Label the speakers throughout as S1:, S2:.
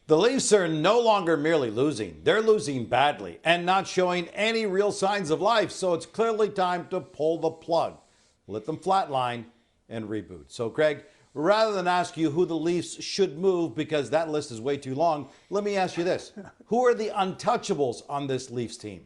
S1: The Leafs are no longer merely losing. They're losing badly and not showing any real signs of life. So it's clearly time to pull the plug, let them flatline, and reboot. So, Craig, rather than ask you who the Leafs should move because that list is way too long, let me ask you this. Who are the untouchables on this Leafs team?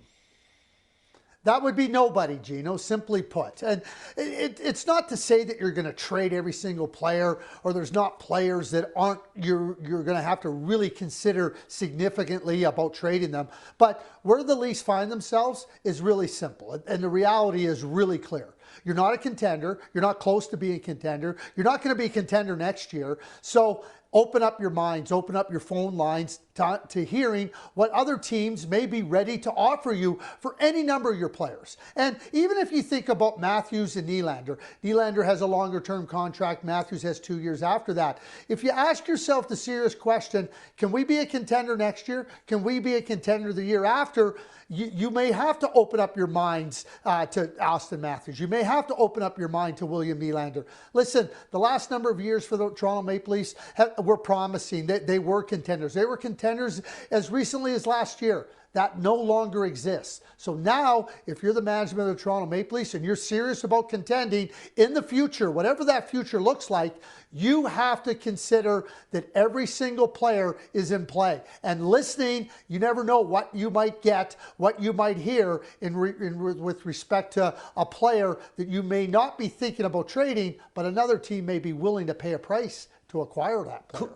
S2: That would be nobody, Gino, simply put. And it's not to say that you're going to trade every single player, or there's not players that aren't you're going to have to really consider significantly about trading them. But where the Leafs find themselves is really simple. And the reality is really clear. You're not a contender. You're not close to being a contender. You're not going to be a contender next year. So open up your minds, open up your phone lines to hearing what other teams may be ready to offer you for any number of your players. And even if you think about Matthews and Nylander, Nylander has a longer term contract, Matthews has 2 years after that. If you ask yourself the serious question, can we be a contender next year? Can we be a contender the year after? You may have to open up your minds to Austin Matthews. You may have to open up your mind to William Nylander. Listen, the last number of years for the Toronto Maple Leafs were promising. They were contenders. They were contenders as recently as last year. That no longer exists. So now, if you're the management of the Toronto Maple Leafs and you're serious about contending in the future, whatever that future looks like, you have to consider that every single player is in play. And listening, you never know what you might get, what you might hear with respect to a player that you may not be thinking about trading, but another team may be willing to pay a price to acquire that player.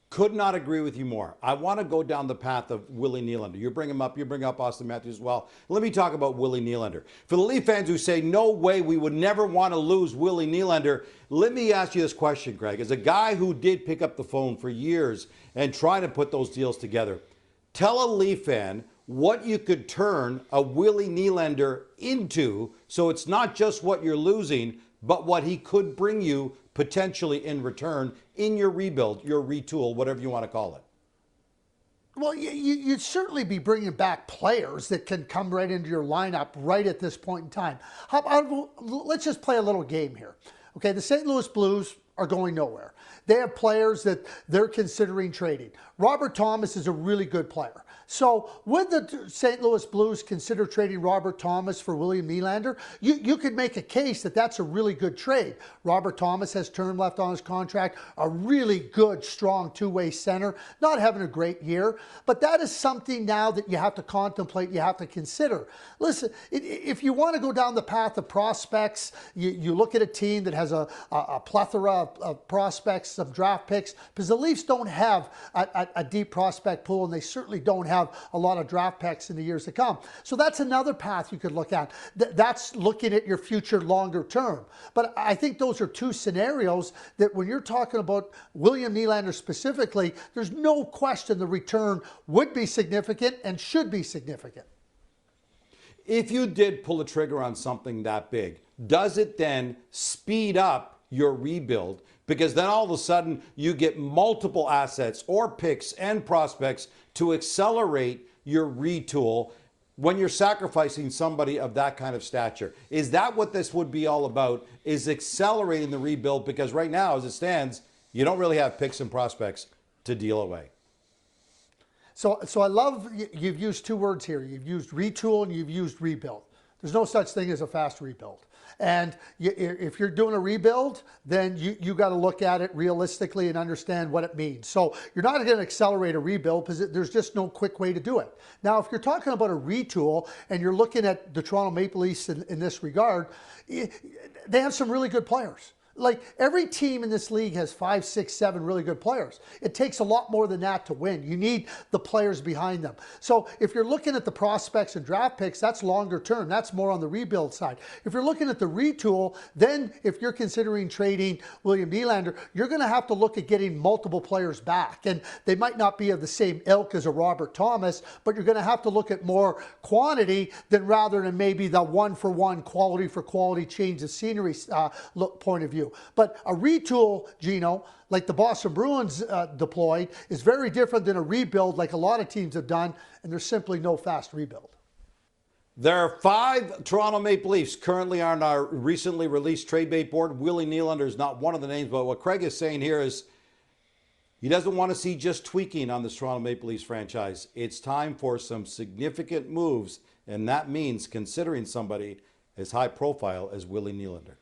S1: Could not agree with you more. I want to go down the path of Willie Nylander. You bring him up, you bring up Austin Matthews as well. Let me talk about Willie Nylander. For the Leaf fans who say, no way, we would never want to lose Willie Nylander, let me ask you this question, Greg. As a guy who did pick up the phone for years and try to put those deals together, tell a Leaf fan what you could turn a Willie Nylander into so it's not just what you're losing, but what he could bring you potentially in return in your rebuild, your retool, whatever you want to call it.
S2: Well, you'd certainly be bringing back players that can come right into your lineup right at this point in time. Let's just play a little game here. Okay, the St. Louis Blues are going nowhere. They have players that they're considering trading. Robert Thomas is a really good player. So would the St. Louis Blues consider trading Robert Thomas for William Nylander? You could make a case that that's a really good trade. Robert Thomas has term left on his contract, a really good, strong two-way center, not having a great year. But that is something now that you have to contemplate, you have to consider. Listen, if you want to go down the path of prospects, you look at a team that has a plethora of prospects, some draft picks, because the Leafs don't have a deep prospect pool, and they certainly don't have a lot of draft picks in the years to come. So that's another path you could look at. That's looking at your future longer term. But I think those are two scenarios that when you're talking about William Nylander specifically, there's no question the return would be significant and should be significant.
S1: If you did pull the trigger on something that big, does it then speed up your rebuild? Because then all of a sudden you get multiple assets or picks and prospects to accelerate your retool when you're sacrificing somebody of that kind of stature. Is that what this would be all about, is accelerating the rebuild? Because right now, as it stands, you don't really have picks and prospects to deal away.
S2: So I love you've used two words here. You've used retool and you've used rebuild. There's no such thing as a fast rebuild. And if you're doing a rebuild, then you got to look at it realistically and understand what it means. So you're not going to accelerate a rebuild because there's just no quick way to do it. Now, if you're talking about a retool and you're looking at the Toronto Maple Leafs in this regard, they have some really good players. Like every team in this league has 5, 6, 7 really good players. It takes a lot more than that to win. You need the players behind them. So if you're looking at the prospects and draft picks, that's longer term. That's more on the rebuild side. If you're looking at the retool, then if you're considering trading William Nylander, you're going to have to look at getting multiple players back. And they might not be of the same ilk as a Robert Thomas, but you're going to have to look at more quantity than rather than maybe the one-for-one, quality-for-quality change of scenery point of view. But a retool, Gino, like the Boston Bruins deployed, is very different than a rebuild like a lot of teams have done, and there's simply no fast rebuild.
S1: There are 5 Toronto Maple Leafs currently on our recently released trade bait board. Willie Nylander is not one of the names, but what Craig is saying here is He doesn't want to see just tweaking on the Toronto Maple Leafs franchise. It's time for some significant moves, and that means considering somebody as high profile as Willie Nylander.